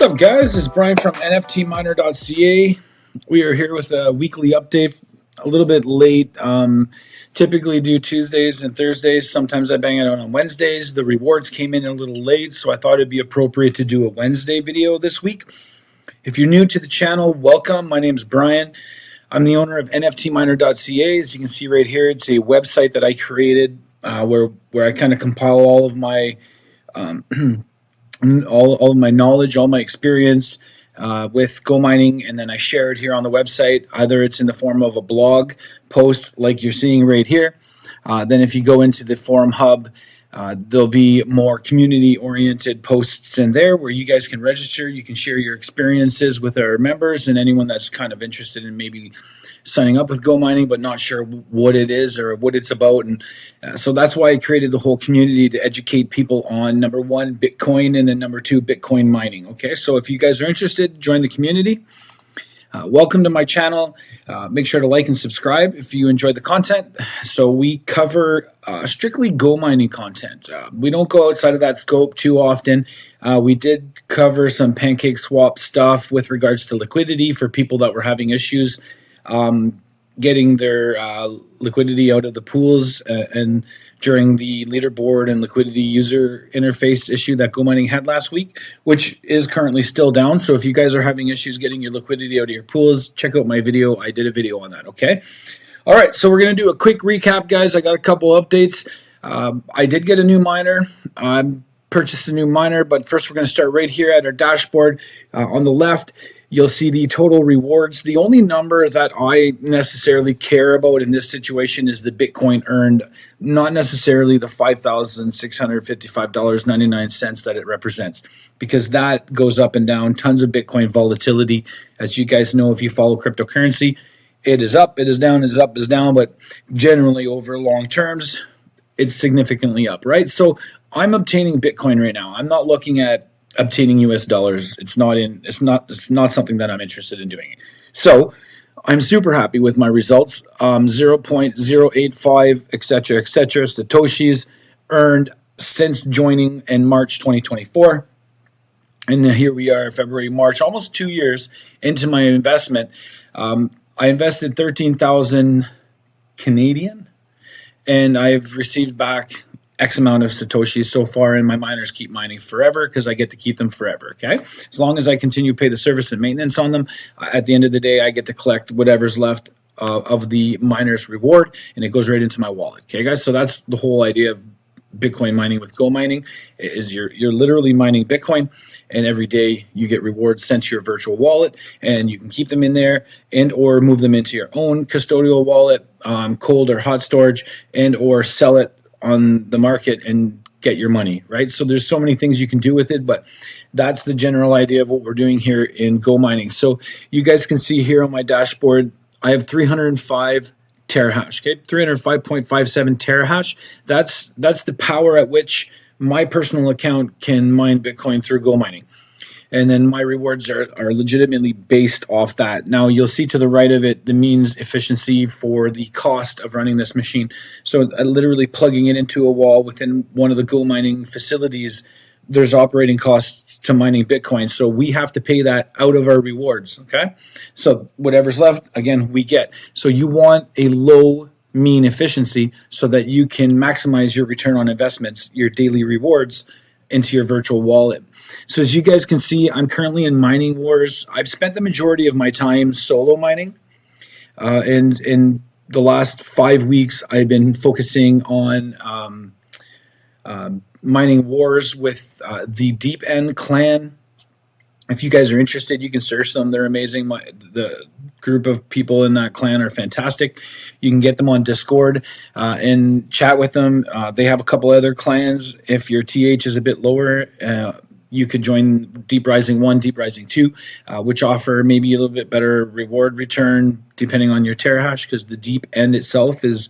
What's up, guys? This is Brian from NFTminer.ca. We are here with a weekly update, a little bit late. Typically do Tuesdays and Thursdays. Sometimes I bang it out on Wednesdays. The rewards came in a little late, so I thought it'd be appropriate to do a Wednesday video this week. If you're new to the channel, welcome. My name's Brian. I'm the owner of NFTminer.ca. As you can see right here, it's a website that I created where I kind of compile all of my all of my knowledge, all my experience with GoMining, and then I share it here on the website. Either it's in the form of a blog post like you're seeing right here. Then if you go into the forum hub, there'll be more community-oriented posts in there where you guys can register. You can share your experiences with our members and anyone that's kind of interested in maybe signing up with GoMining but not sure what it is or what it's about. And so that's why I created the whole community, to educate people on, number one, Bitcoin, and then number two, Bitcoin mining. Okay, so if you guys are interested, join the community. Welcome to my channel. Make sure to like and subscribe if you enjoy the content. So we cover strictly GoMining content. We don't go outside of that scope too often. We did cover some pancake swap stuff with regards to liquidity for people that were having issues getting their liquidity out of the pools and during the leaderboard and liquidity user interface issue that GoMining had last week, which is currently still down. So if you guys are having issues getting your liquidity out of your pools, check out my video. I did a video on that, okay? All right, so we're going to do a quick recap, guys. I got a couple updates. I did get a new miner. I purchased a new miner, but first we're going to start right here at our dashboard. On the left, you'll see the total rewards. The only number that I necessarily care about in this situation is the Bitcoin earned, not necessarily the $5,655.99 that it represents, because that goes up and down. Tons of Bitcoin volatility. As you guys know, if you follow cryptocurrency, it is up, it is down, it is up, it is down, but generally over long terms, it's significantly up, right? So I'm obtaining Bitcoin right now. I'm not looking at obtaining US dollars. It's not something that I'm interested in doing. So I'm super happy with my results. 0.085, etc., Satoshis earned since joining in March 2024. And here we are, February, March, almost 2 years into my investment. I invested 13,000 Canadian, and I've received back X amount of Satoshis so far, and my miners keep mining forever because I get to keep them forever, okay? As long as I continue to pay the service and maintenance on them, at the end of the day, I get to collect whatever's left of the miner's reward, and it goes right into my wallet, okay, guys? So that's the whole idea of Bitcoin mining with GoMining, is you're literally mining Bitcoin, and every day you get rewards sent to your virtual wallet, and you can keep them in there and or move them into your own custodial wallet, cold or hot storage, and or sell it on the market and get your money, right? So there's so many things you can do with it, but that's the general idea of what we're doing here in GoMining. So you guys can see here on my dashboard, I have 305 terahash, okay? 305.57 terahash. That's the power at which my personal account can mine Bitcoin through GoMining. And then my rewards are legitimately based off that. Now, you'll see to the right of it the means efficiency for the cost of running this machine. So literally plugging it into a wall within one of the GoMining facilities, there's operating costs to mining Bitcoin. So we have to pay that out of our rewards, okay? So whatever's left, again, we get. So you want a low mean efficiency so that you can maximize your return on investments, your daily rewards, into your virtual wallet. So as you guys can see, I'm currently in mining wars. I've spent the majority of my time solo mining. And in the last 5 weeks, I've been focusing on mining wars with the Deep End clan. If you guys are interested, you can search them. They're amazing. The group of people in that clan are fantastic. You can get them on Discord and chat with them. They have a couple other clans. If your TH is a bit lower, you could join Deep Rising 1, Deep Rising 2, which offer maybe a little bit better reward return depending on your terahash, because the Deep End itself is,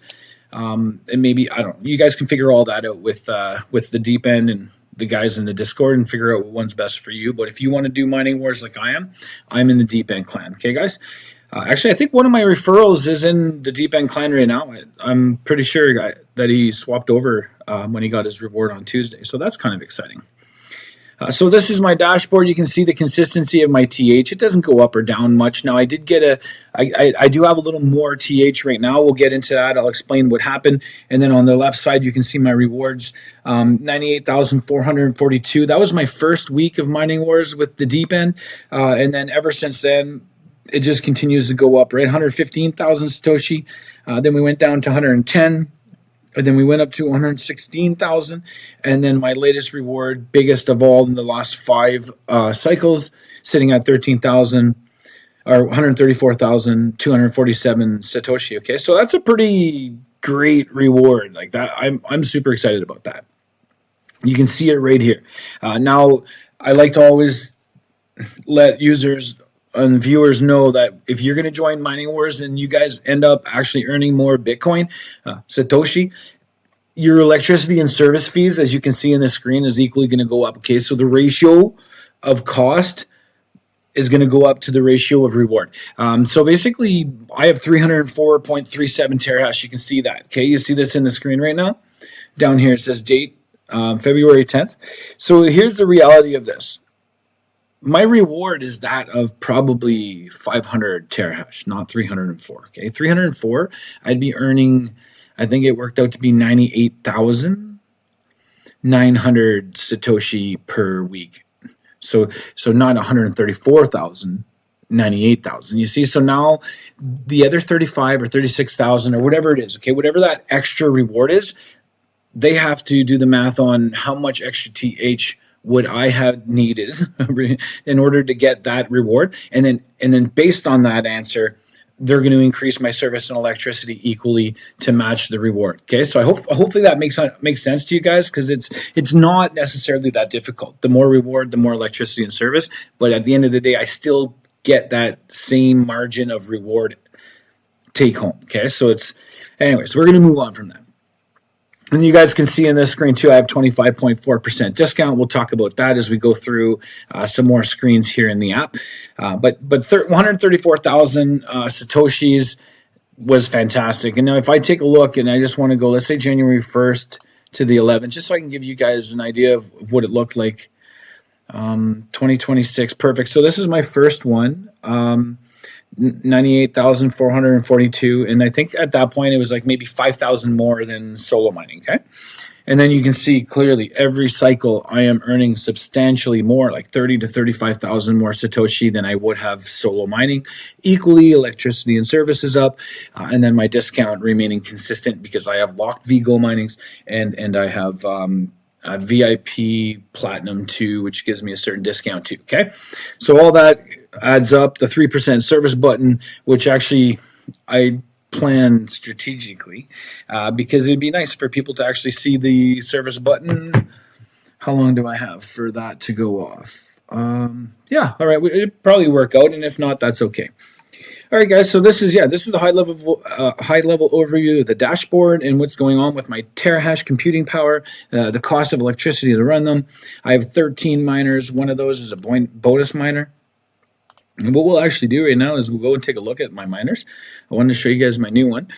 and maybe, I don't know, you guys can figure all that out with the Deep End and the guys in the Discord and figure out what one's best for you. But if you want to do mining wars like I am, I'm in the Deep End clan. Okay, guys? Actually, I think one of my referrals is in the Deep End clan right now. I'm pretty sure that he swapped over when he got his reward on Tuesday. So that's kind of exciting. So this is my dashboard. You can see the consistency of my TH. It doesn't go up or down much. Now I did get I do have a little more TH right now. We'll get into that. I'll explain what happened. And then on the left side, you can see my rewards, 98,442. That was my first week of Mining Wars with the deep end. And then ever since then, it just continues to go up, right? 115,000 Satoshi. Then we went down to 110. And then we went up to 116,000. And then my latest reward, biggest of all in the last 5 cycles, sitting at 13,000 or 134,247 Satoshi. Okay, so that's a pretty great reward. Like that, I'm super excited about that. You can see it right here. Now, I like to always let users and viewers know that if you're going to join Mining Wars and you guys end up actually earning more Bitcoin, Satoshi, your electricity and service fees, as you can see in the screen, is equally going to go up. Okay, so the ratio of cost is going to go up to the ratio of reward. So basically, I have 304.37 terahash. You can see that. Okay, you see this in the screen right now. Down here it says date, February 10th. So here's the reality of this. My reward is that of probably 500 terahash, not 304. Okay, 304, I'd be earning, I think it worked out to be 98,900 Satoshi per week. So not 134,000, 98,000. You see, so now the other 35 or 36,000 or whatever it is, okay, whatever that extra reward is, they have to do the math on how much extra TH would I have needed in order to get that reward, and then based on that answer, they're going to increase my service and electricity equally to match the reward. Okay, so hopefully that makes sense to you guys, because it's not necessarily that difficult. The more reward, the more electricity and service, but at the end of the day, I still get that same margin of reward take home. Okay, so anyways, we're going to move on from that. And you guys can see in this screen too, I have 25.4% discount. We'll talk about that as we go through some more screens here in the app. But 134,000 Satoshis was fantastic. And now if I take a look and I just want to go, let's say January 1st to the 11th, just so I can give you guys an idea of what it looked like. 2026, perfect. So this is my first one. 98,442, and I think at that point it was like maybe 5,000 more than solo mining. Okay, and then you can see clearly every cycle I am earning substantially more, like 30 to 35,000 more Satoshi than I would have solo mining. Equally, electricity and services up, and then my discount remaining consistent because I have locked veGOMININGs and I have VIP Platinum 2, which gives me a certain discount too. Okay, so all that adds up. The 3% service button, which actually I plan strategically because it'd be nice for people to actually see the service button. How long do I have for that to go off? Yeah, all right, it'd probably work out, and if not, that's okay. All right, guys, so this is the high level overview of the dashboard and what's going on with my terahash computing power, the cost of electricity to run them. I have 13 miners. One of those is a bonus miner. And what we'll actually do right now is we'll go and take a look at my miners. I wanted to show you guys my new one.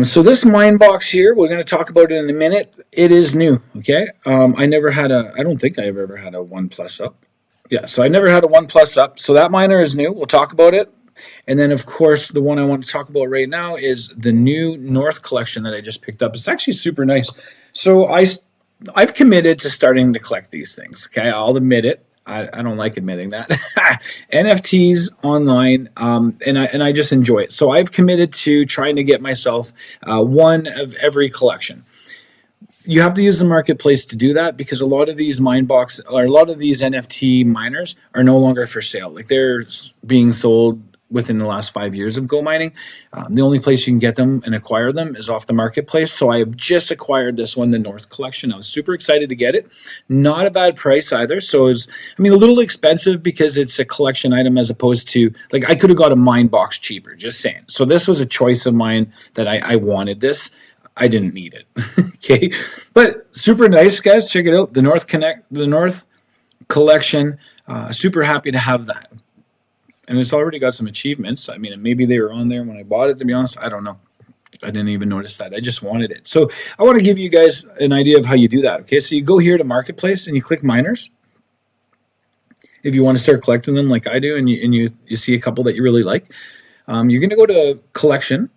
So this mine box here, we're going to talk about it in a minute. It is new, okay? I don't think I've ever had a 1 plus up. Yeah, so I never had a 1 plus up. So that miner is new. We'll talk about it. And then, of course, the one I want to talk about right now is the new North collection that I just picked up. It's actually super nice. So I've committed to starting to collect these things. Okay, I'll admit it. I don't like admitting that. NFTs online, and I just enjoy it. So I've committed to trying to get myself one of every collection. You have to use the marketplace to do that because a lot of these NFT miners are no longer for sale. Like they're being sold within the last 5 years of GoMining. The only place you can get them and acquire them is off the marketplace. So I have just acquired this one, the North Collection. I was super excited to get it. Not a bad price either. So it's, a little expensive because it's a collection item as opposed to, like, I could have got a mine box cheaper, just saying. So this was a choice of mine that I wanted this. I didn't need it. Okay. But super nice, guys. Check it out. The North Collection. Super happy to have that. And it's already got some achievements. Maybe they were on there when I bought it, to be honest. I don't know. I didn't even notice that. I just wanted it. So I want to give you guys an idea of how you do that. Okay, so you go here to Marketplace and you click miners. If you want to start collecting them like I do, and you see a couple that you really like, you're going to go to collection.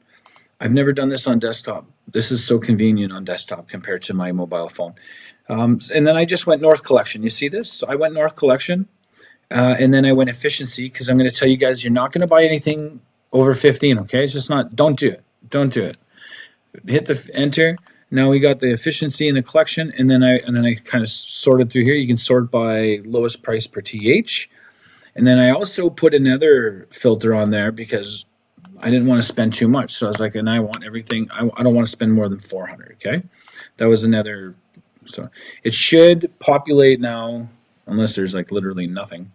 I've never done this on desktop. This is so convenient on desktop compared to my mobile phone. And then I just went North Collection. You see this? So I went North Collection, and then I went Efficiency, because I'm going to tell you guys, you're not going to buy anything over 15. Okay, it's just not. Don't do it. Don't do it. Hit the enter. Now we got the efficiency and the collection, and then I kind of sorted through here. You can sort by lowest price per TH, and then I also put another filter on there because I didn't want to spend too much. So I was like, and I want everything. I don't want to spend more than 400. Okay, that was another. So it should populate now, unless there's like literally nothing.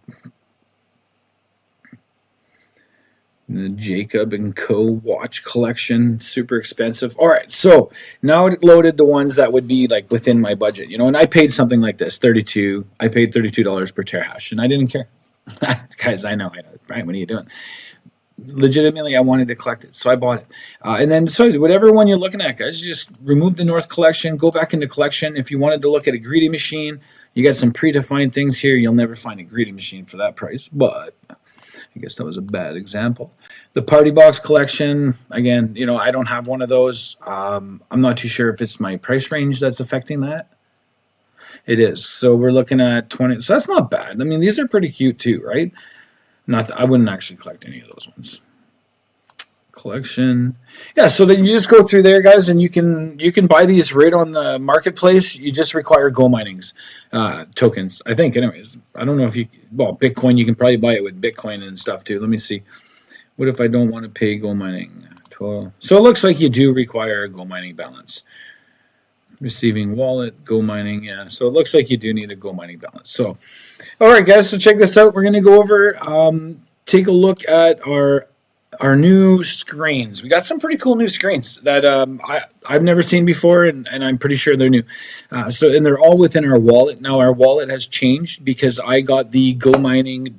The Jacob and Co. watch collection, super expensive. All right, so now it loaded the ones that would be like within my budget, and I paid something like this, I paid $32 per terahash, and I didn't care. Guys, I know, right? What are you doing? Legitimately, I wanted to collect it, so I bought it. And then, so whatever one you're looking at, guys, you just remove the North Collection, go back into Collection. If you wanted to look at a greedy machine, you got some predefined things here. You'll never find a greedy machine for that price, but I guess that was a bad example. The Party Box Collection, again, I don't have one of those. I'm not too sure if it's my price range that's affecting that. It is. So we're looking at 20. So that's not bad. I mean, these are pretty cute too, right? I wouldn't actually collect any of those ones. Collection. Yeah, so then you just go through there, guys, and you can buy these right on the marketplace. You just require GoMining's tokens, I think. Anyways, I don't know if Bitcoin, you can probably buy it with Bitcoin and stuff too. Let me see. What if I don't want to pay GoMining? So it looks like you do require a GoMining balance. Receiving wallet, GoMining, yeah. So it looks like you do need a GoMining balance. So, all right, guys. So check this out. We're gonna go over, take a look at our new screens. We got some pretty cool new screens that I've never seen before, and I'm pretty sure they're new. And they're all within our wallet. Now our wallet has changed because I got the GoMining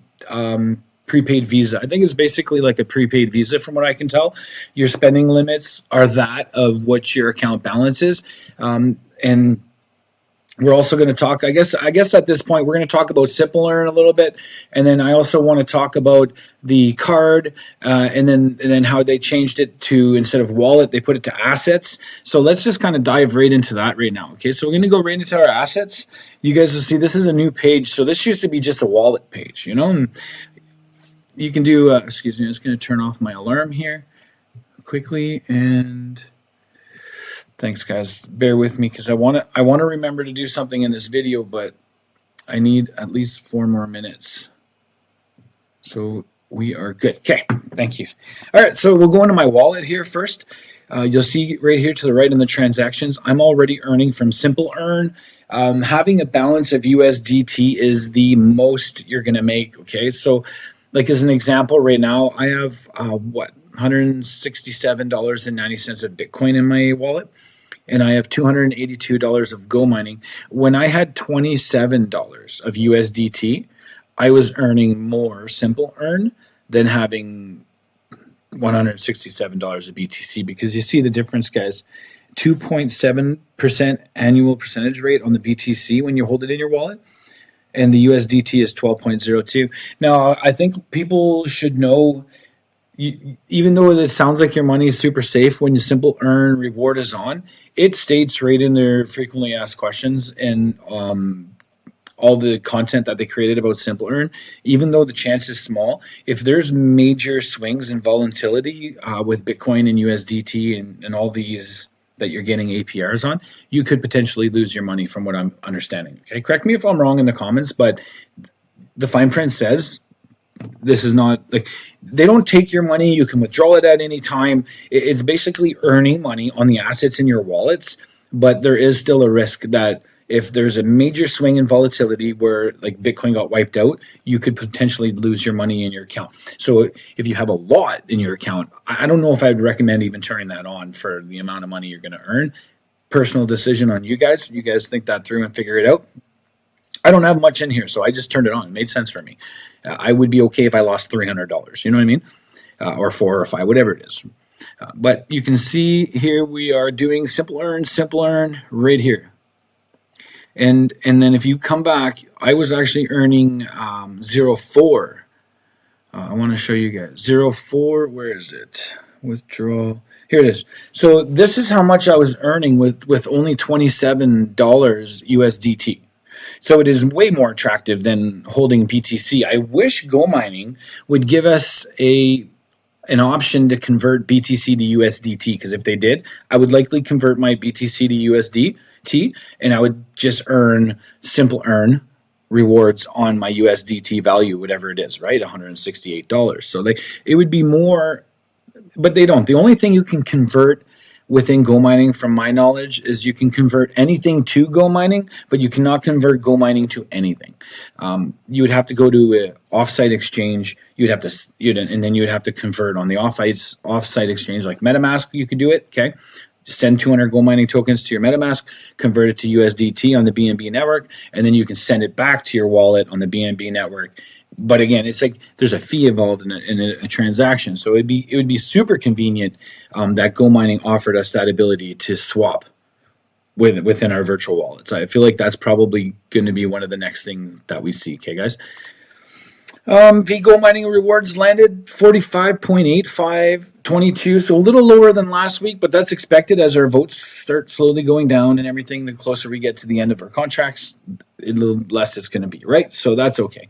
prepaid Visa. I think it's basically like a prepaid Visa from what I can tell. Your spending limits are that of what your account balance is. And we're also going to talk, I guess at this point, we're going to talk about Simple Earn a little bit. And then I also want to talk about the card and then how they changed it to, instead of wallet, they put it to assets. So let's just kind of dive right into that right now. Okay, so we're going to go right into our assets. You guys will see this is a new page. So this used to be just a wallet page, And you can do, excuse me, I'm just going to turn off my alarm here quickly. And thanks, guys. Bear with me because I want to remember to do something in this video, but I need at least 4 more minutes. So we are good. Okay, thank you. All right, so we'll go into my wallet here first. You'll see right here to the right in the transactions, I'm already earning from Simple Earn. Having a balance of USDT is the most you're going to make, okay? So like as an example, right now I have $167.90 of Bitcoin in my wallet, and I have $282 of GoMining. When I had $27 of USDT, I was earning more Simple Earn than having $167 of BTC, because you see the difference, guys. 2.7% annual percentage rate on the BTC when you hold it in your wallet, and the USDT is 12.02. Now, I think people should know, even though it sounds like your money is super safe, when you Simple Earn reward is on, it states right in their frequently asked questions and all the content that they created about Simple Earn, even though the chance is small, if there's major swings in volatility with Bitcoin and USDT and all these that you're getting APRs on, you could potentially lose your money from what I'm understanding. Okay, correct me if I'm wrong in the comments, but the fine print says this is not like they don't take your money. You can withdraw it at any time. It's basically earning money on the assets in your wallets, but there is still a risk that if there's a major swing in volatility where like Bitcoin got wiped out, you could potentially lose your money in your account. So if you have a lot in your account, I don't know if I'd recommend even turning that on for the amount of money you're going to earn. Personal decision on you guys. You guys think that through and figure it out. I don't have much in here, so I just turned it on. It made sense for me. I would be okay if I lost $300. You know what I mean? Or 4 or 5, whatever it is. But you can see here we are doing simple earn right here. And then if you come back, I was actually earning 0.4. I want to show you guys 0.4. Where is it? Withdrawal. Here it is. So this is how much I was earning with only $27 USDT. So it is way more attractive than holding BTC. I wish GoMining would give us an option to convert BTC to USDT, because if they did, I would likely convert my BTC to USDT, and I would just simple earn rewards on my USDT value, whatever it is, right? $168. So it would be more, but they don't. The only thing you can convert within GoMining, from my knowledge, is you can convert anything to GoMining, but you cannot convert GoMining to anything. You would have to go to an offsite exchange. And then you would have to convert on the offsite exchange, like MetaMask. You could do it. Okay, send 200 GoMining tokens to your MetaMask, convert it to USDT on the BNB network, and then you can send it back to your wallet on the BNB network. But again, it's like there's a fee involved in a transaction, so it would be super convenient that GoMining offered us that ability to swap within our virtual wallets. I feel like that's probably going to be one of the next things that we see. Okay, guys. veGOMINING rewards landed 45.8522, so a little lower than last week, but that's expected as our votes start slowly going down and everything. The closer we get to the end of our contracts, the less it's going to be, right? So that's okay.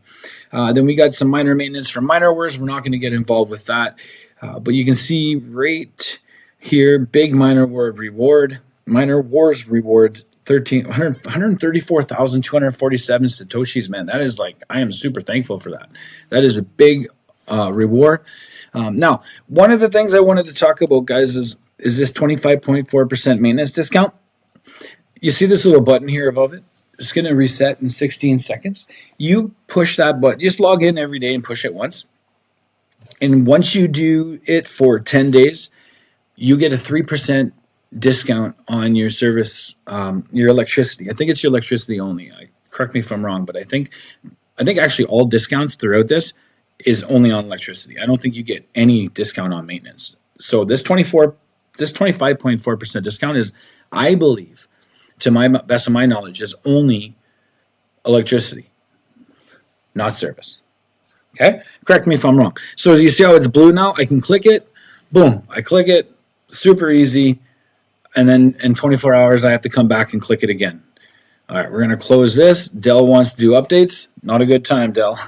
Then we got some minor maintenance from Miner Wars. We're not going to get involved with that, but you can see right here, big Miner Wars reward 134,247 Satoshis, man. That is like, I am super thankful for that. That is a big reward. Now, one of the things I wanted to talk about, guys, is this 25.4% maintenance discount. You see this little button here above it? It's going to reset in 16 seconds. You push that button. Just log in every day and push it once. And once you do it for 10 days, you get a 3% discount on your service, your electricity. I think it's your electricity only. Correct me if I'm wrong, but I think actually all discounts throughout this is only on electricity. I don't think you get any discount on maintenance. So this 25.4% discount is, I believe, to my best of my knowledge, is only electricity, not service. Okay? Correct me if I'm wrong. So you see how it's blue now? I can click it. Boom. I click it. Super easy. And then in 24 hours, I have to come back and click it again. All right, we're going to close this. Dell wants to do updates. Not a good time, Dell.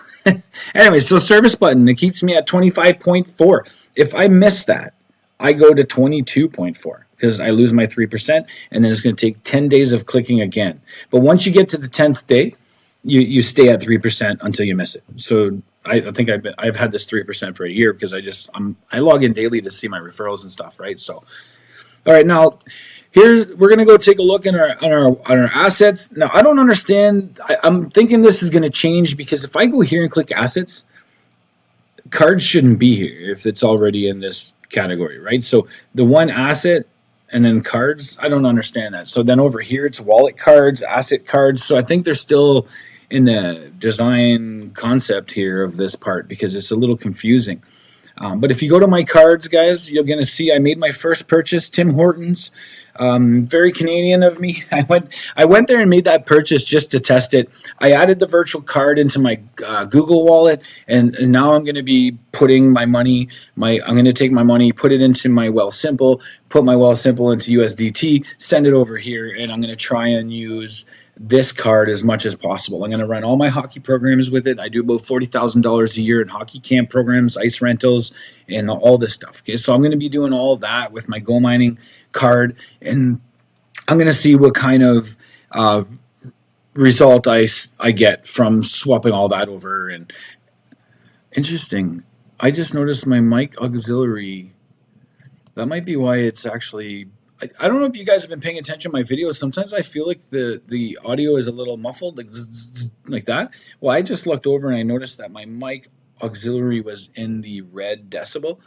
Anyway, so service button, it keeps me at 25.4. If I miss that, I go to 22.4 because I lose my 3%, and then it's going to take 10 days of clicking again. But once you get to the 10th day, you stay at 3% until you miss it. So I think I've had this 3% for a year because I log in daily to see my referrals and stuff, right? So. All right, now we're going to go take a look on our assets. Now, I don't understand. I'm thinking this is going to change, because if I go here and click assets, cards shouldn't be here if it's already in this category, right? So the one asset and then cards, I don't understand that. So then over here, it's wallet cards, asset cards. So I think they're still in the design concept here of this part, because it's a little confusing. But if you go to my cards, guys, you're going to see I made my first purchase, Tim Hortons. Very Canadian of me. I went there and made that purchase just to test it. I added the virtual card into my Google wallet, and now I'm going to be putting my money. I'm going to take my money, put it into my Wealthsimple, put my Wealthsimple into USDT, send it over here, and I'm going to try and use this card as much as possible. I'm going to run all my hockey programs with it. I do about $40,000 a year in hockey camp programs, ice rentals, and all this stuff. Okay, so I'm going to be doing all of that with my GoMining card, and I'm going to see what kind of result I get from swapping all that over. And interesting, I just noticed my mic auxiliary. That might be why it's actually. I don't know if you guys have been paying attention to my videos. Sometimes I feel like the audio is a little muffled, like that. Well, I just looked over and I noticed that my mic auxiliary was in the red decibel.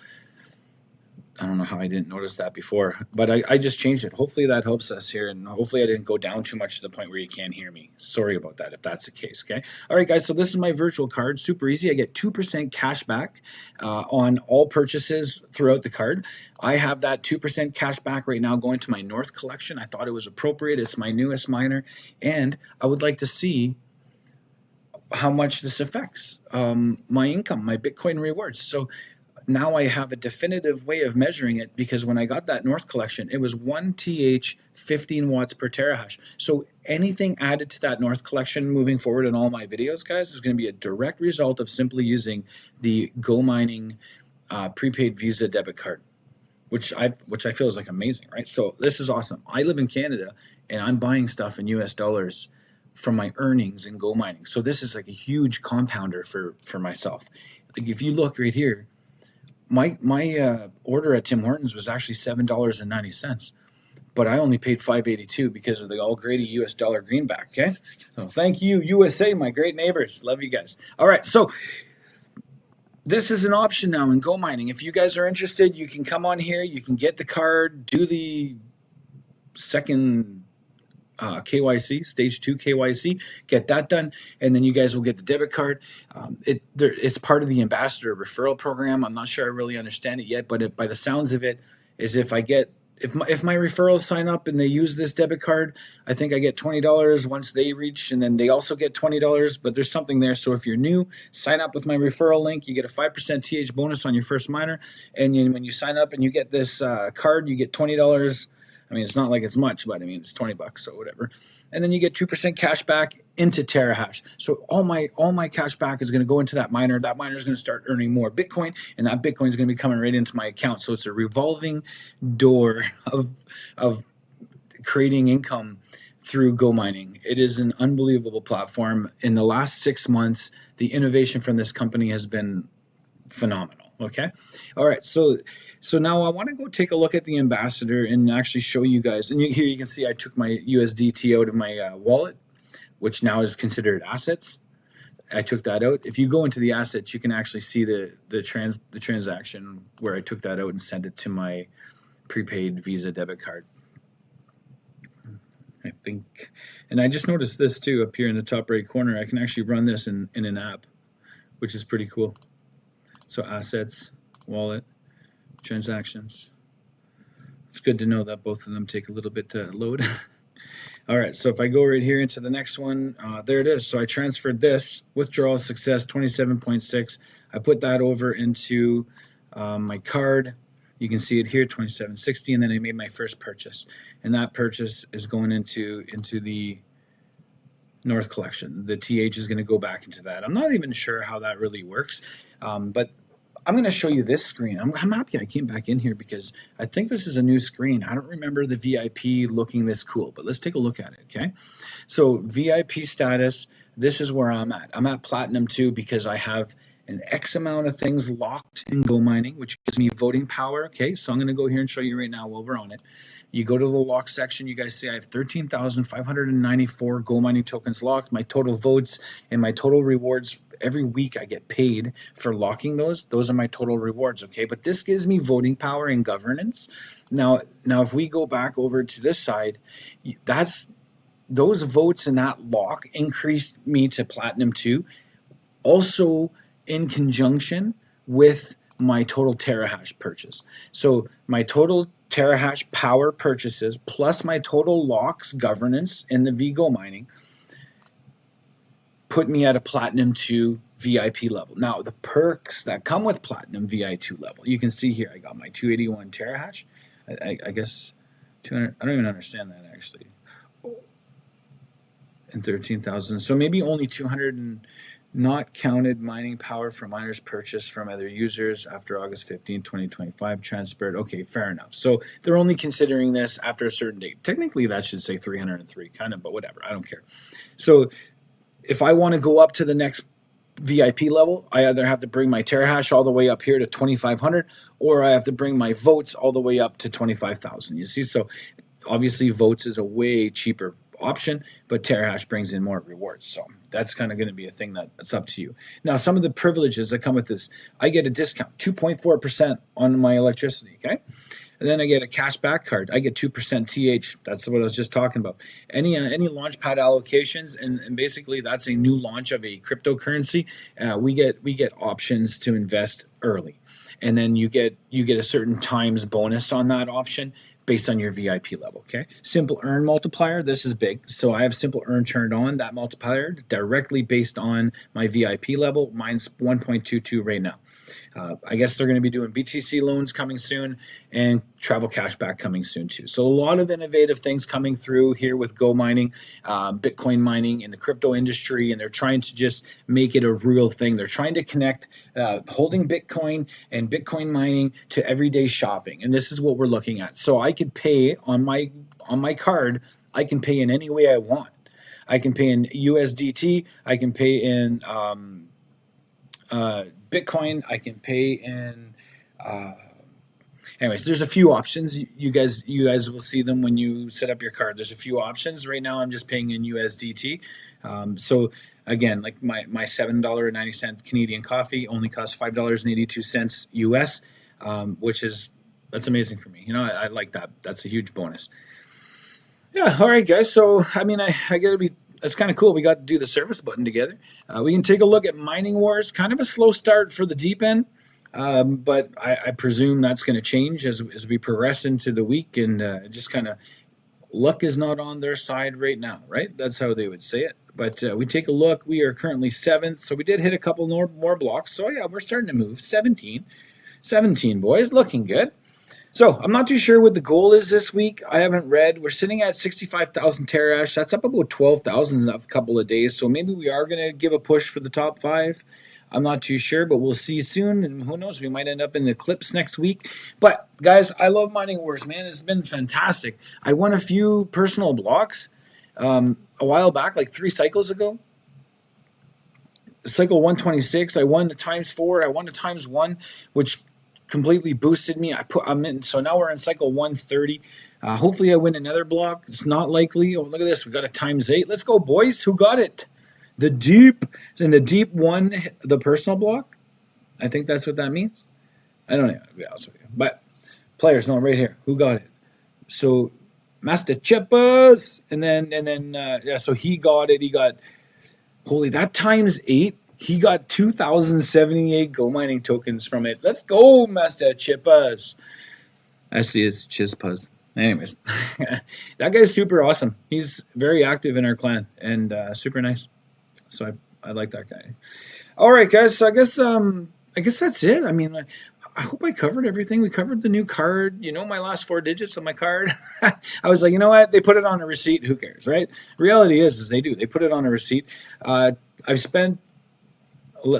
I don't know how I didn't notice that before, but I just changed it. Hopefully that helps us here, and hopefully I didn't go down too much to the point where you can't hear me. Sorry about that if that's the case, okay? All right, guys, so this is my virtual card. Super easy. I get 2% cash back on all purchases throughout the card. I have that 2% cash back right now going to my North collection. I thought it was appropriate. It's my newest miner, and I would like to see how much this affects my income, my Bitcoin rewards. So now I have a definitive way of measuring it, because when I got that North collection, it was 1 TH 15 watts per terahash. So anything added to that North collection moving forward in all my videos, guys, is going to be a direct result of simply using the GoMining prepaid Visa debit card, which I feel is like amazing, right? So this is awesome. I live in Canada and I'm buying stuff in US dollars from my earnings in GoMining. So this is like a huge compounder for myself. Like if you look right here, my order at Tim Hortons was actually $7.90, but I only paid $5.82 because of the all grady US dollar greenback. Okay, so thank you USA, my great neighbors. Love you guys. All right, so this is an option now in GoMining. If you guys are interested, you can come on here. You can get the card, do the second KYC, stage 2 KYC, get that done, and then you guys will get the debit card. It's part of the ambassador referral program. I'm not sure I really understand it yet, but by the sounds of it, is if my referrals sign up and they use this debit card, I think I get $20 once they reach, and then they also get $20. But there's something there. So if you're new, sign up with my referral link. You get a 5% TH bonus on your first miner, and when you sign up and you get this card, you get $20. I mean, it's not like it's much, but I mean, it's $20 or whatever. And then you get 2% cash back into Terahash. So all my cash back is going to go into that miner. That miner is going to start earning more Bitcoin, and that Bitcoin is going to be coming right into my account. So it's a revolving door of creating income through GoMining. It is an unbelievable platform. In the last 6 months, the innovation from this company has been phenomenal. Okay. All right. So now I want to go take a look at the ambassador and actually show you guys. And here you can see I took my USDT out of my wallet, which now is considered assets. I took that out. If you go into the assets, you can actually see the transaction where I took that out and sent it to my prepaid Visa debit card. I think, and I just noticed this too up here in the top right corner. I can actually run this in an app, which is pretty cool. So assets, wallet, transactions. It's good to know that both of them take a little bit to load. All right, so if I go right here into the next one, there it is. So I transferred this, withdrawal success, 27.6. I put that over into my card. You can see it here, 27.60, and then I made my first purchase. And that purchase is going into the North collection. The TH is going to go back into that. I'm not even sure how that really works, but I'm going to show you this screen. I'm happy I came back in here because I think this is a new screen. I don't remember the VIP looking this cool, but let's take a look at it, okay? So VIP status, this is where I'm at. I'm at Platinum 2 because I have an X amount of things locked in GoMining, which gives me voting power, okay? So I'm going to go here and show you right now while we're on it. You go to the lock section, you guys see I have 13,594 GoMining tokens locked. My total votes and my total rewards, every week I get paid for locking those. Those are my total rewards, okay? But this gives me voting power and governance. Now if we go back over to this side, those votes in that lock increased me to Platinum 2. Also in conjunction with my total terahash purchase. So my total terahash power purchases plus my total locks governance in the veGOMINING put me at a Platinum 2 VIP level. Now the perks that come with Platinum VI2 level, you can see here I got my 281 terahash. I guess 200. I don't even understand that actually. And 13,000. So maybe only 200 and not counted mining power for miners purchased from other users after August 15, 2025 transferred. Okay, fair enough. So they're only considering this after a certain date. Technically, that should say 303, kind of, but whatever. I don't care. So if I want to go up to the next VIP level, I either have to bring my terahash all the way up here to 2,500, or I have to bring my votes all the way up to 25,000. You see, so obviously votes is a way cheaper option, but Terahash brings in more rewards. So that's kind of going to be a thing that's up to you. Now, some of the privileges that come with this, I get a discount, 2.4% on my electricity, okay? And then I get a cash back card. I get 2% TH. That's what I was just talking about. Any launchpad allocations, and basically that's a new launch of a cryptocurrency. We get options to invest early, and then you get a certain times bonus on that option based on your VIP level. Okay, simple earn multiplier. This is big. So I have simple earn turned on. That multiplier directly based on my VIP level. Mine's 1.22 right now. I guess they're going to be doing BTC loans coming soon and travel cashback coming soon too. So a lot of innovative things coming through here with GoMining, Bitcoin mining in the crypto industry, and they're trying to just make it a real thing. They're trying to connect holding Bitcoin and Bitcoin mining to everyday shopping, and this is what we're looking at. So I could pay on my card. I can pay in any way I want. I can pay in USDT. I can pay in Bitcoin. I can pay in. Anyways, there's a few options. You guys will see them when you set up your card. There's a few options. Right now, I'm just paying in USDT. So again, like my $7.90 Canadian coffee only costs $5.82 US, that's amazing for me. I like that. That's a huge bonus. Yeah. All right, guys. So I mean, I gotta be. That's kind of cool. We got to do the service button together. We can take a look at Mining Wars. Kind of a slow start for the deep end, but I presume that's going to change as we progress into the week. And just kind of luck is not on their side right now, right? That's how they would say it. But we take a look. We are currently 7th, so we did hit a couple more blocks. So yeah, we're starting to move. 17 boys, looking good. So I'm not too sure what the goal is this week. I haven't read. We're sitting at 65,000 terahash. That's up about 12,000 in a couple of days. So maybe we are going to give a push for the top 5. I'm not too sure, but we'll see soon. And who knows, we might end up in the clips next week. But guys, I love Mining Wars, man. It's been fantastic. I won a few personal blocks a while back, like 3 cycles ago. Cycle 126, I won the ×4. I won the ×1, which completely boosted me. I'm in, so now we're in cycle 130. Hopefully I win another block. It's not likely. Oh, look at this. We got a ×8. Let's go, boys. Who got it? The deep. And the deep won the personal block. I think that's what that means. I don't know, to be honest with you. But players, no, right here. Who got it? So Master Chippers. And then so he got it. He got, holy, that ×8. He got 2,078 GoMining tokens from it. Let's go, Master Chippers. Actually, it's Chispuz. Anyways, that guy's super awesome. He's very active in our clan and super nice. So I like that guy. All right, guys. So I guess that's it. I mean, I hope I covered everything. We covered the new card. My last 4 digits of my card. I was like, you know what? They put it on a receipt. Who cares, right? Reality is they do. They put it on a receipt. I've spent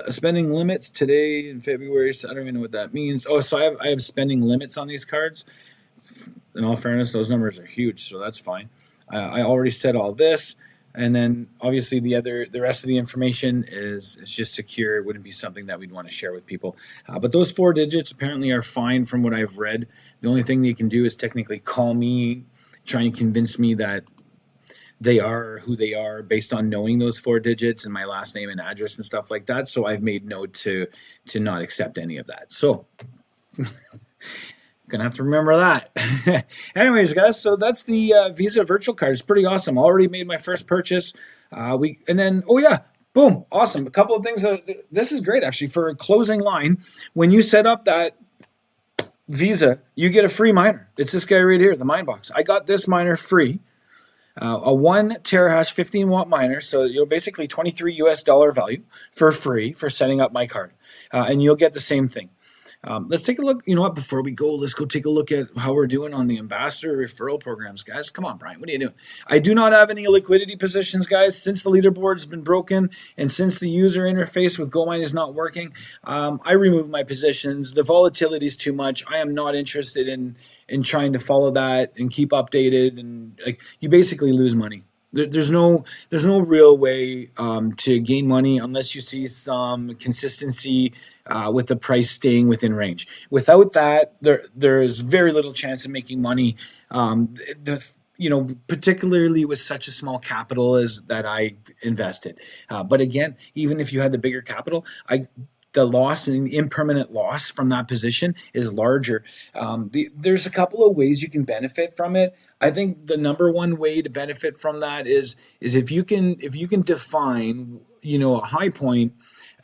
spending limits today in February, so I don't even know what that means. Oh, so I have spending limits on these cards. In all fairness, those numbers are huge, so that's fine. I already said all this, and then obviously the rest of the information is just secure. It wouldn't be something that we'd want to share with people. But those 4 digits apparently are fine from what I've read. The only thing they can do is technically call me, try and convince me that they are who they are based on knowing those 4 digits and my last name and address and stuff like that. So I've made note to not accept any of that. So gonna have to remember that. Anyways, guys, so that's the Visa virtual card. It's pretty awesome. Already made my first purchase. Boom, awesome. A couple of things. This is great actually for a closing line. When you set up that Visa, you get a free miner. It's this guy right here, the Minebox. I got this miner free. A 1 terahash 15 watt miner, so basically $23 US value for free for setting up my card, and you'll get the same thing. Let's take a look. You know what? Before we go, let's go take a look at how we're doing on the ambassador referral programs, guys. Come on, Brian. What are you doing? I do not have any liquidity positions, guys. Since the leaderboard's been broken and since the user interface with GoMine is not working, I removed my positions. The volatility is too much. I am not interested in trying to follow that and keep updated. And you basically lose money. There's no real way to gain money unless you see some consistency with the price staying within range. Without that, there's very little chance of making money. particularly with such a small capital as that I invested. But again, even if you had the bigger capital, the loss and the impermanent loss from that position is larger. There's a couple of ways you can benefit from it. I think the number one way to benefit from that is if you can define a high point,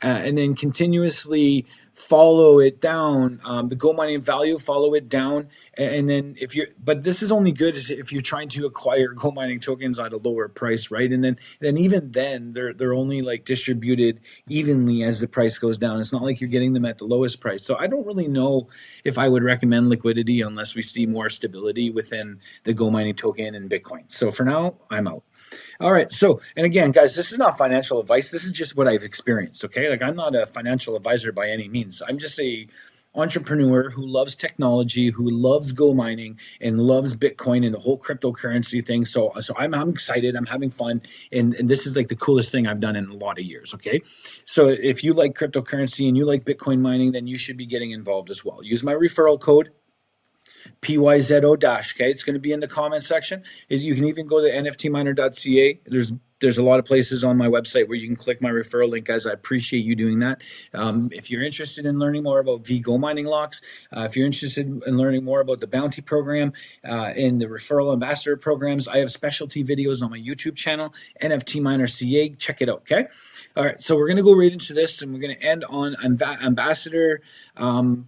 and then continuously follow it down, the gold mining value, follow it down, and then but this is only good if you're trying to acquire gold mining tokens at a lower price, right? And then even then they're only like distributed evenly as the price goes down. It's not like you're getting them at the lowest price. So I don't really know if I would recommend liquidity unless we see more stability within the gold mining token and Bitcoin. So for now, I'm out. All right. So, and again, guys, this is not financial advice. This is just what I've experienced. Okay. Like, I'm not a financial advisor by any means. I'm just a entrepreneur who loves technology, who loves gold mining and loves Bitcoin and the whole cryptocurrency thing. So I'm excited. I'm having fun. And this is like the coolest thing I've done in a lot of years. Okay. So if you like cryptocurrency and you like Bitcoin mining, then you should be getting involved as well. Use my referral code, PYZO-. Okay, it's going to be in the comment section. You can even go to nftminer.ca. There's a lot of places on my website where you can click my referral link, guys. I appreciate you doing that. If you're interested in learning more about veGOMINING locks, if you're interested in learning more about the bounty program and the referral ambassador programs, I have specialty videos on my YouTube channel, NFTMinerCA. Check it out, okay? All right, so we're going to go right into this, and we're going to end on ambassador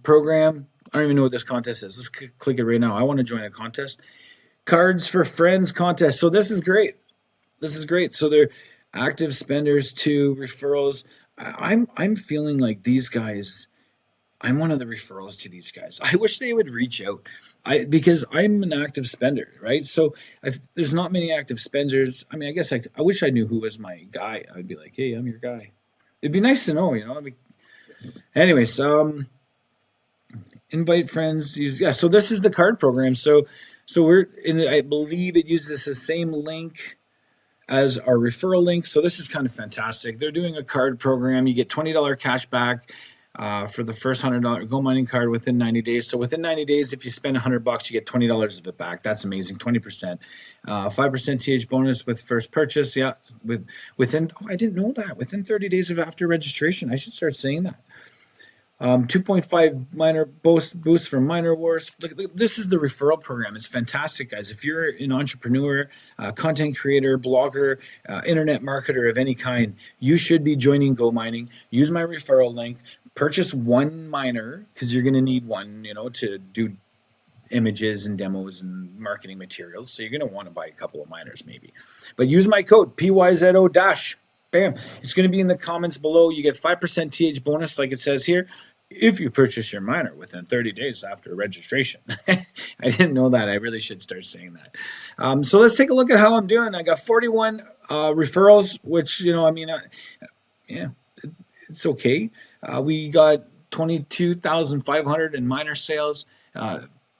program. I don't even know what this contest is. Let's click it right now. I want to join a contest. Cards for Friends contest. So this is great. This is great. So they're active spenders to referrals. I'm feeling like these guys, I'm one of the referrals to these guys. I wish they would reach out. Because I'm an active spender, right? So there's not many active spenders. I mean, I guess I wish I knew who was my guy. I'd be like, hey, I'm your guy. It'd be nice to know, anyways, invite friends. So this is the card program. So we're in. I believe it uses the same link as our referral link. So this is kind of fantastic. They're doing a card program. You get $20 cash back for the first $100 gold mining card within 90 days. So within 90 days, if you spend $100, you get $20 of it back. That's amazing. 20%, 5% TH bonus with first purchase. Yeah, within. Oh, I didn't know that. Within 30 days of after registration, I should start saying that. 2.5 miner boost from Miner Wars. Look, this is the referral program. It's fantastic, guys. If you're an entrepreneur, content creator, blogger, internet marketer of any kind, you should be joining GoMining. Use my referral link. Purchase one miner because you're going to need one, to do images and demos and marketing materials. So you're going to want to buy a couple of miners maybe. But use my code PYZO-. Bam. It's going to be in the comments below. You get 5% TH bonus, like it says here, if you purchase your miner within 30 days after registration. I didn't know that. I really should start saying that. So let's take a look at how I'm doing. I got 41 referrals, which, yeah, it's okay. We got 22,500 in miner sales.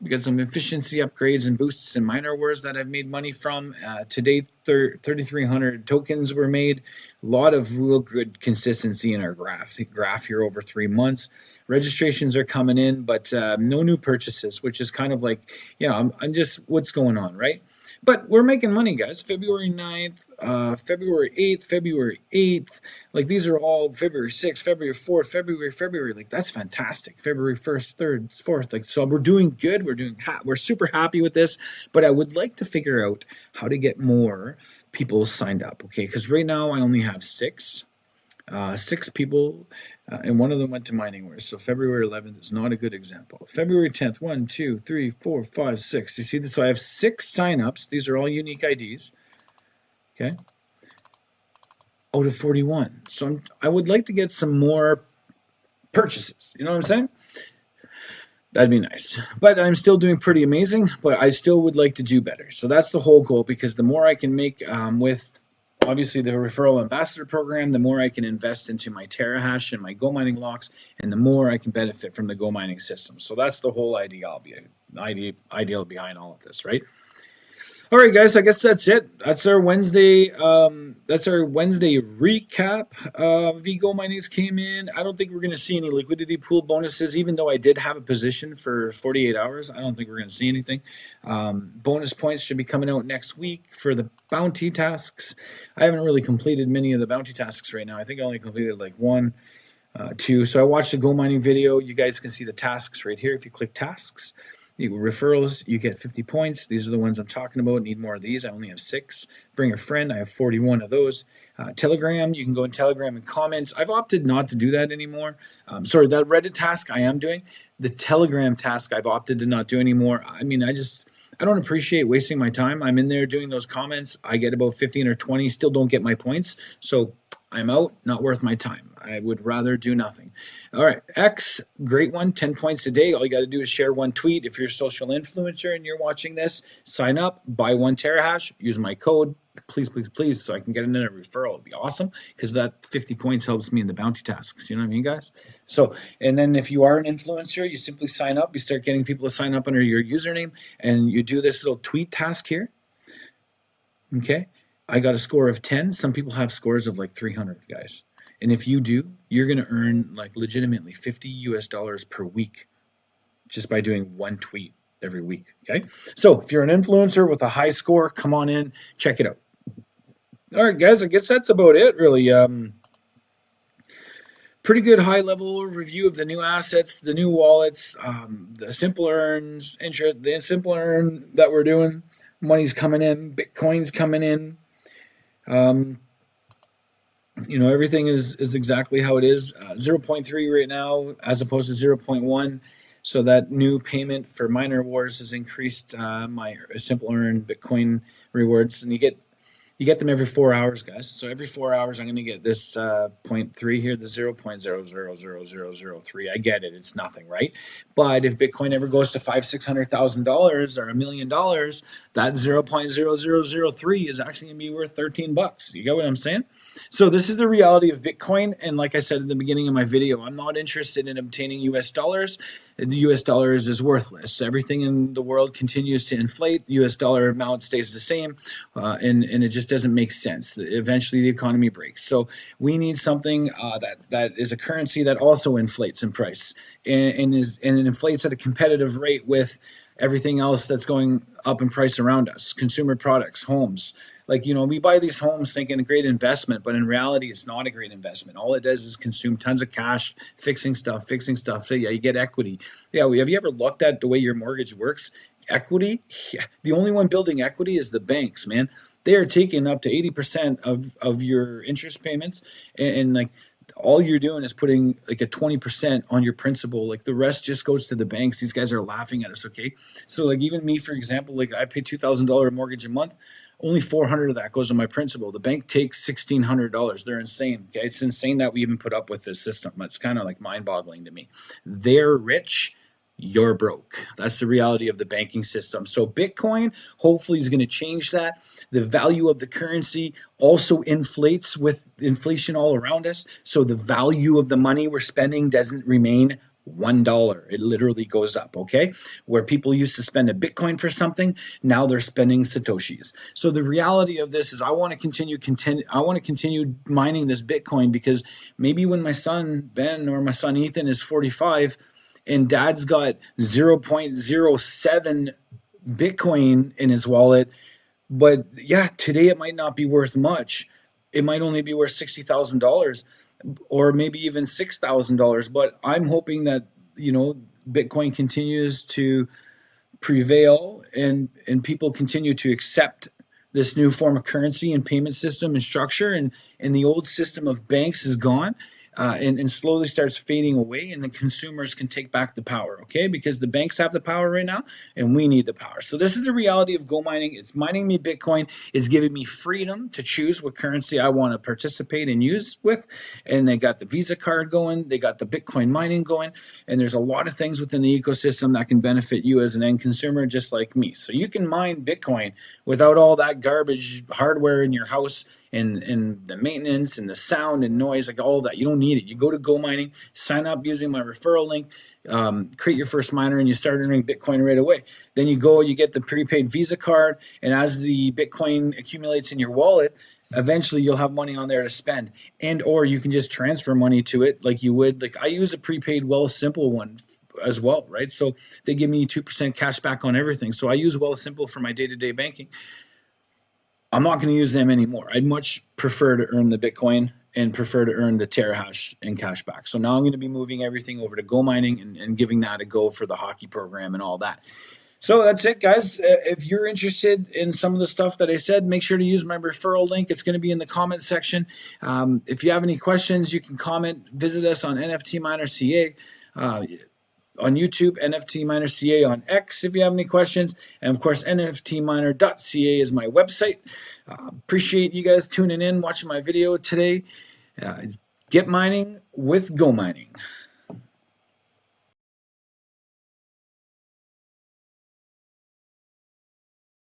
We got some efficiency upgrades and boosts in Miner Wars that I've made money from. To date, 3,300 tokens were made. A lot of real good consistency in our graph here over 3 months. Registrations are coming in, but no new purchases, which is kind of like, I'm just, what's going on, right? But we're making money, guys. February 9th, February 8th, February 8th. Like, these are all February 6th, February 4th, February. Like, that's fantastic. February 1st, 3rd, 4th. Like, so we're doing good. We're super happy with this. But I would like to figure out how to get more people signed up, okay? Because right now I only have six people, and one of them went to Mining Wars. So February 11th is not a good example. February 10th, 1, 2, 3, 4, 5, 6. You see this? So I have 6 signups. These are all unique IDs. Okay. Out of 41. So I would like to get some more purchases. You know what I'm saying? That'd be nice. But I'm still doing pretty amazing, but I still would like to do better. So that's the whole goal, because the more I can make with obviously the referral ambassador program, the more I can invest into my TerraHash and my GoMining locks, and the more I can benefit from the GoMining system. So that's the whole ideal behind all of this, right? All right, guys. I guess that's it. That's our Wednesday. That's our Wednesday recap. Vigo minings came in. I don't think we're going to see any liquidity pool bonuses, even though I did have a position for 48 hours. I don't think we're going to see anything. Bonus points should be coming out next week for the bounty tasks. I haven't really completed many of the bounty tasks right now. I think I only completed like one, two. So I watched the GoMining video. You guys can see the tasks right here. If you click tasks, referrals, you get 50 points. These are the ones I'm talking about. Need more of these. I only have 6. Bring a friend. I have 41 of those. Telegram, you can go in Telegram and comments. I've opted not to do that anymore. Sorry, that Reddit task I am doing. The Telegram task I've opted to not do anymore. I mean, I don't appreciate wasting my time. I'm in there doing those comments. I get about 15 or 20, still don't get my points. So I'm out, not worth my time. I would rather do nothing. All right, X, great one, 10 points a day. All you got to do is share one tweet. If you're a social influencer and you're watching this, sign up, buy 1 terahash, use my code, please, please, please, so I can get another referral. It'd be awesome because that 50 points helps me in the bounty tasks. You know what I mean, guys? So, and then if you are an influencer, you simply sign up. You start getting people to sign up under your username, and you do this little tweet task here. Okay. I got a score of 10. Some people have scores of like 300, guys. And if you do, you're going to earn like legitimately $50 per week just by doing one tweet every week. Okay. So if you're an influencer with a high score, come on in, check it out. All right, guys, I guess that's about it, really. Pretty good high level review of the new assets, the new wallets, the simple earns, the simple earn that we're doing. Money's coming in, Bitcoin's coming in. Everything is exactly how it is. 0.3 right now as opposed to 0.1. So that new payment for miner rewards has increased my simple earn Bitcoin rewards, and you get them every 4 hours, guys. So every 4 hours, I'm going to get this 0.3 here, the 0.000003. I get it. It's nothing, right? But if Bitcoin ever goes to $500,000-$600,000 or $1 million, that 0.0003 is actually going to be worth $13. You get what I'm saying? So this is the reality of Bitcoin. And like I said in the beginning of my video, I'm not interested in obtaining US dollars. The US dollar is worthless. Everything in the world continues to inflate. US dollar amount stays the same, and it just doesn't make sense. Eventually, the economy breaks. So we need something that is a currency that also inflates in price and it inflates at a competitive rate with everything else that's going up in price around us. Consumer products, homes. Like, we buy these homes thinking a great investment, but in reality, it's not a great investment. All it does is consume tons of cash, fixing stuff. So yeah, you get equity. Yeah, have you ever looked at the way your mortgage works? Equity? Yeah. The only one building equity is the banks, man. They are taking up to 80% of your interest payments, and like, all you're doing is putting like a 20% on your principal. Like the rest just goes to the banks. These guys are laughing at us. Okay. So like even me, for example, like I pay $2,000 mortgage a month. Only $400 of that goes to my principal. The bank takes $1,600. They're insane. Okay. It's insane that we even put up with this system. It's kind of like mind boggling to me. They're rich. You're broke. That's the reality of the banking system. So Bitcoin hopefully is going to change that. The value of the currency also inflates with inflation all around us. So the value of the money we're spending doesn't remain $1. It literally goes up, okay? Where people used to spend a Bitcoin for something, now they're spending Satoshis. So the reality of this is I want to continue mining this Bitcoin, because maybe when my son Ben or my son Ethan is 45 and dad's got 0.07 Bitcoin in his wallet, but yeah, today it might not be worth much. It might only be worth $60,000 or maybe even $6,000. But I'm hoping that, Bitcoin continues to prevail and people continue to accept this new form of currency and payment system and structure, and the old system of banks is gone. And slowly starts fading away, and the consumers can take back the power, okay? Because the banks have the power right now, and we need the power. So this is the reality of Go Mining. It's mining me Bitcoin. It's giving me freedom to choose what currency I want to participate and use with. And they got the Visa card going. They got the Bitcoin mining going. And there's a lot of things within the ecosystem that can benefit you as an end consumer, just like me. So you can mine Bitcoin without all that garbage hardware in your house and the maintenance and the sound and noise, like all of that. You don't need it. You go to GoMining, sign up using my referral link, create your first miner, and you start earning Bitcoin right away. Then you go, you get the prepaid Visa card, and as the Bitcoin accumulates in your wallet, eventually you'll have money on there to spend, and or you can just transfer money to it like you would. Like I use a prepaid Wealthsimple one as well, right? So they give me 2% cash back on everything. So I use Wealthsimple for my day-to-day banking. I'm not going to use them anymore. I'd much prefer to earn the Bitcoin and prefer to earn the Terahash and cash back. So now I'm going to be moving everything over to GoMining and giving that a go for the hockey program and all that. So that's it, guys. If you're interested in some of the stuff that I said, make sure to use my referral link. It's going to be in the comment section. If you have any questions, you can comment. Visit us on NFT Miner CA on YouTube, NFT Miner CA on X if you have any questions. And of course, nftminer.ca is my website. Appreciate you guys tuning in, watching my video today. Get mining with GoMining.